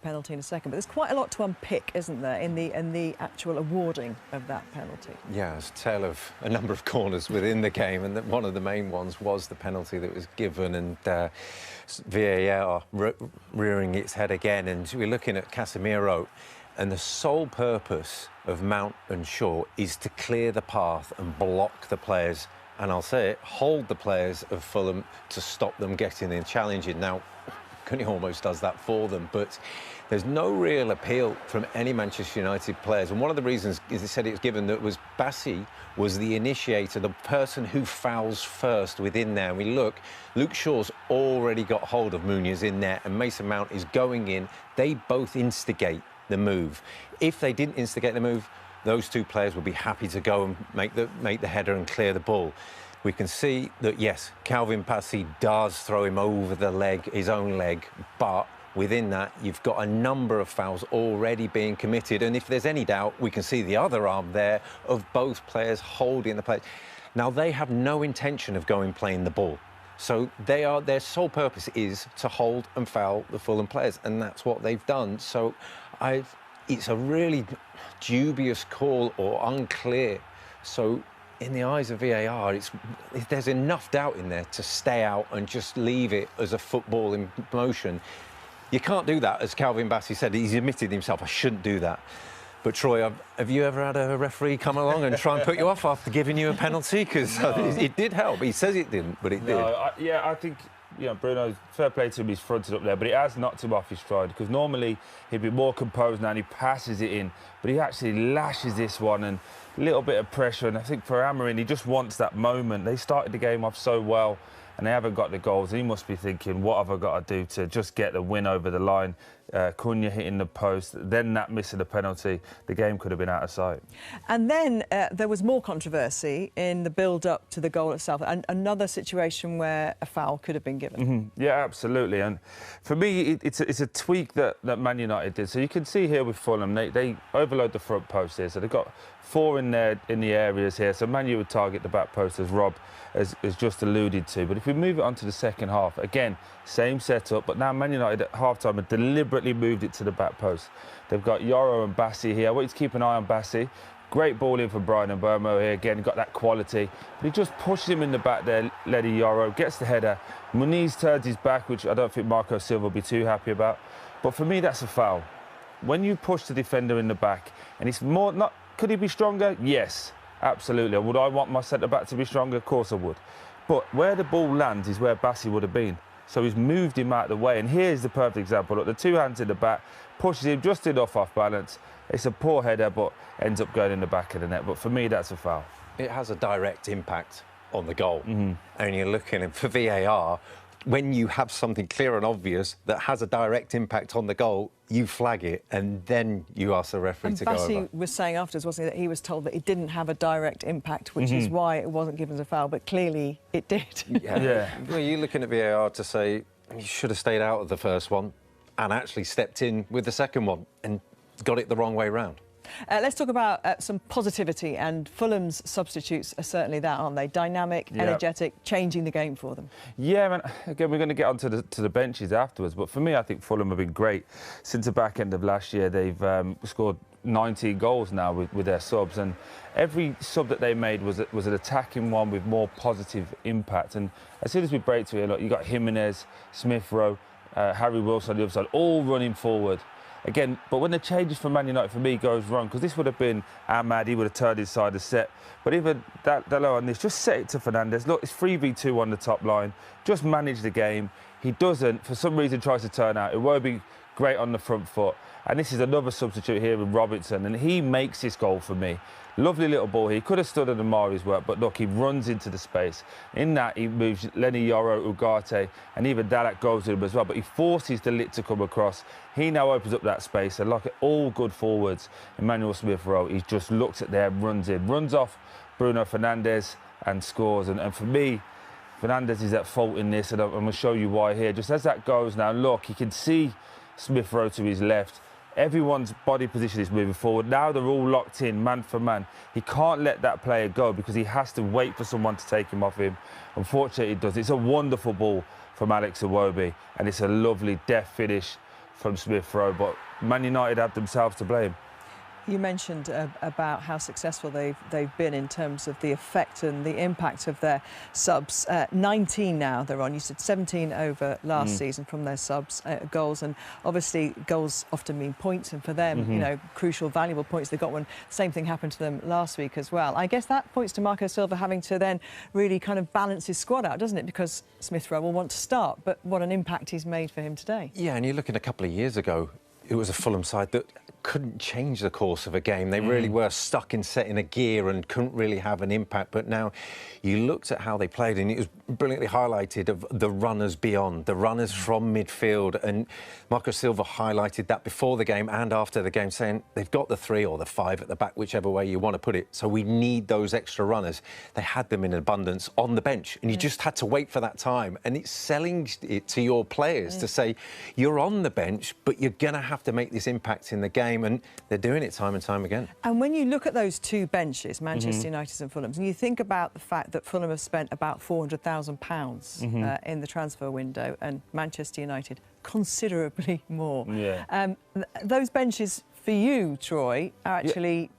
penalty in a second, but there's quite a lot to unpick, isn't there, in the actual awarding of that penalty? Yeah, it's a tale of a number of corners within the game, and one of the main ones was the penalty that was given, and VAR rearing its head again, and we're looking at Casemiro, and the sole purpose of Mount and Shaw is to clear the path and block the players, and I'll say it, hold the players of Fulham to stop them getting in challenging. Now, Cunny almost does that for them, but there's no real appeal from any Manchester United players. And one of the reasons, as they said, it was given that was Bassi was the initiator, the person who fouls first within there. And we look, Luke Shaw's already got hold of Munoz in there, and Mason Mount is going in. They both instigate the move. If they didn't instigate the move, those two players would be happy to go and make the header and clear the ball. We can see that, yes, Calvin Bassey does throw him over the leg, his own leg, but within that, you've got a number of fouls already being committed. And if there's any doubt, we can see the other arm there of both players holding the play. Now, they have no intention of going playing the ball. So their sole purpose is to hold and foul the Fulham players, and that's what they've done. So it's a really dubious call, or unclear. So in the eyes of VAR, there's enough doubt in there to stay out and just leave it as a football in motion. You can't do that, as Calvin Bassey said. He's admitted himself, I shouldn't do that. But Troy, have you ever had a referee come along and try and put you off after giving you a penalty? Because it did help. He says it didn't, but it did. I think, Bruno, fair play to him, he's fronted up there, but it has knocked him off his stride, because normally he'd be more composed now and he passes it in, but he actually lashes this one, and a little bit of pressure, and I think for Amorim, he just wants that moment. They started the game off so well, and they haven't got the goals, and he must be thinking, what have I got to do to just get the win over the line? Cunha hitting the post, then that missing the penalty, the game could have been out of sight. And then there was more controversy in the build-up to the goal itself, and another situation where a foul could have been given. Mm-hmm. Yeah, absolutely. And for me, it's a tweak that Man United did. So you can see here with Fulham, they overload the front post here, so they've got 4 in there in the areas here. So Man U would target the back post, as Rob has just alluded to. But if we move it on to the second half, again, same setup, but now Man United at half-time have deliberately moved it to the back post. They've got Yoro and Bassey here. I want you to keep an eye on Bassey. Great ball in for Brian and Burmo here. Again, got that quality. But he just pushes him in the back there, Lenny Yoro, gets the header. Muniz turns his back, which I don't think Marco Silva will be too happy about. But for me, that's a foul. When you push the defender in the back, and it's more, not, could he be stronger? Yes, absolutely. Would I want my centre-back to be stronger? Of course I would. But where the ball lands is where Bassey would have been. So he's moved him out of the way. And here's the perfect example. Look, the 2 hands in the back, pushes him just enough off balance. It's a poor header, but ends up going in the back of the net. But for me, that's a foul. It has a direct impact on the goal. Mm-hmm. And you're looking for VAR, when you have something clear and obvious that has a direct impact on the goal, you flag it, and then you ask the referee to go over. Bassey was saying afterwards, wasn't he, that he was told that it didn't have a direct impact, which is why it wasn't given as a foul, but clearly it did. Yeah. Well, you're looking at VAR to say you should have stayed out of the first one and actually stepped in with the second one and got it the wrong way round. Let's talk about some positivity, and Fulham's substitutes are certainly that, aren't they? Dynamic, energetic, changing the game for them. Yeah, and again, we're going to get onto the benches afterwards, but for me, I think Fulham have been great. Since the back end of last year, they've scored 19 goals now with their subs, and every sub that they made was an attacking one with more positive impact. And as soon as we break to it, look, you got Jimenez, Smith-Rowe, Harry Wilson on the other side, all running forward. Again, but when the changes for Man United, for me, goes wrong, because this would have been Ahmad, he would have turned inside the set. But even Dalot on this, just set it to Fernandes. Look, it's 3v2 on the top line. Just manage the game. He doesn't, for some reason, tries to turn out. It won't be great on the front foot. And this is another substitute here with Robinson, and he makes this goal for me. Lovely little ball here. He could have stood at Amari's work, but look, he runs into the space. In that, he moves Lenny Yoro, Ugarte, and even Dalak goes with him as well. But he forces the lit to come across. He now opens up that space, and look at all good forwards. Emmanuel Smith-Rowe, he just looks at there, runs in, runs off Bruno Fernandes and scores. And for me, Fernandes is at fault in this, and I'm going to show you why here. Just as that goes now, look, you can see Smith-Rowe to his left. Everyone's body position is moving forward. Now they're all locked in, man for man. He can't let that player go because he has to wait for someone to take him off him. Unfortunately, he does. It's a wonderful ball from Alex Iwobi, and it's a lovely deft finish from Smith Rowe, but Man United have themselves to blame. You mentioned about how successful they've been in terms of the effect and the impact of their subs. 19 now they're on. You said 17 over last season from their subs goals, and obviously goals often mean points, and for them, you know, crucial, valuable points. They got one. Same thing happened to them last week as well. I guess that points to Marco Silva having to then really kind of balance his squad out, doesn't it? Because Smith Rowe will want to start, but what an impact he's made for him today. Yeah, and you look at a couple of years ago, it was a Fulham side that couldn't change the course of a game. They really were stuck in setting a gear and couldn't really have an impact. But now you looked at how they played, and it was brilliantly highlighted of the runners beyond, the runners from midfield. And Marco Silva highlighted that before the game and after the game, saying they've got the 3 or the 5 at the back, whichever way you want to put it. So we need those extra runners. They had them in abundance on the bench, and you just had to wait for that time. And it's selling it to your players to say, you're on the bench, but you're going to have to make this impact in the game. And they're doing it time and time again. And when you look at those two benches, Manchester United and Fulham, and you think about the fact that Fulham have spent about £400,000 in the transfer window, and Manchester United considerably more. Yeah. Those benches for you, Troy, are actually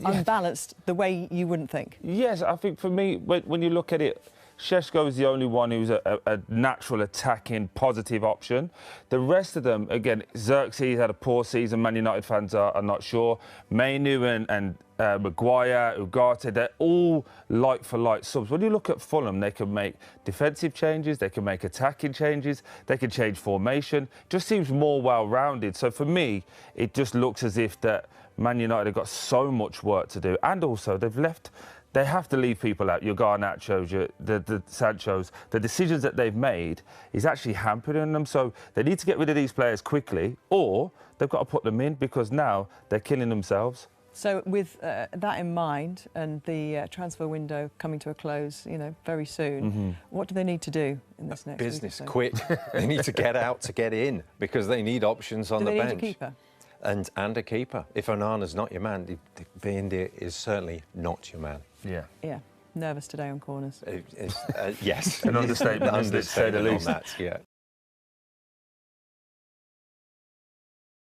unbalanced the way you wouldn't think. Yes, I think for me, when you look at it, Šeško is the only one who's a natural attacking, positive option. The rest of them, again, Xerxes had a poor season. Man United fans are not sure. Mainu and Maguire, Ugarte, they're all like-for-like subs. When you look at Fulham, they can make defensive changes, they can make attacking changes, they can change formation. Just seems more well-rounded. So for me, it just looks as if that Man United have got so much work to do. And also, they have to leave people out. Your Garnachos, the Sanchos. The decisions that they've made is actually hampering them. So they need to get rid of these players quickly, or they've got to put them in, because now they're killing themselves. So with that in mind, and the transfer window coming to a close, you know, very soon, what do they need to do in this next business? week or so? Quick. They need to get out to get in, because they need options on the bench. Do they need a keeper? And a keeper. If Onana's not your man, India is certainly not your man. Yeah. Yeah. Nervous today on corners. Yes. An understatement, to say the least. On that, yeah.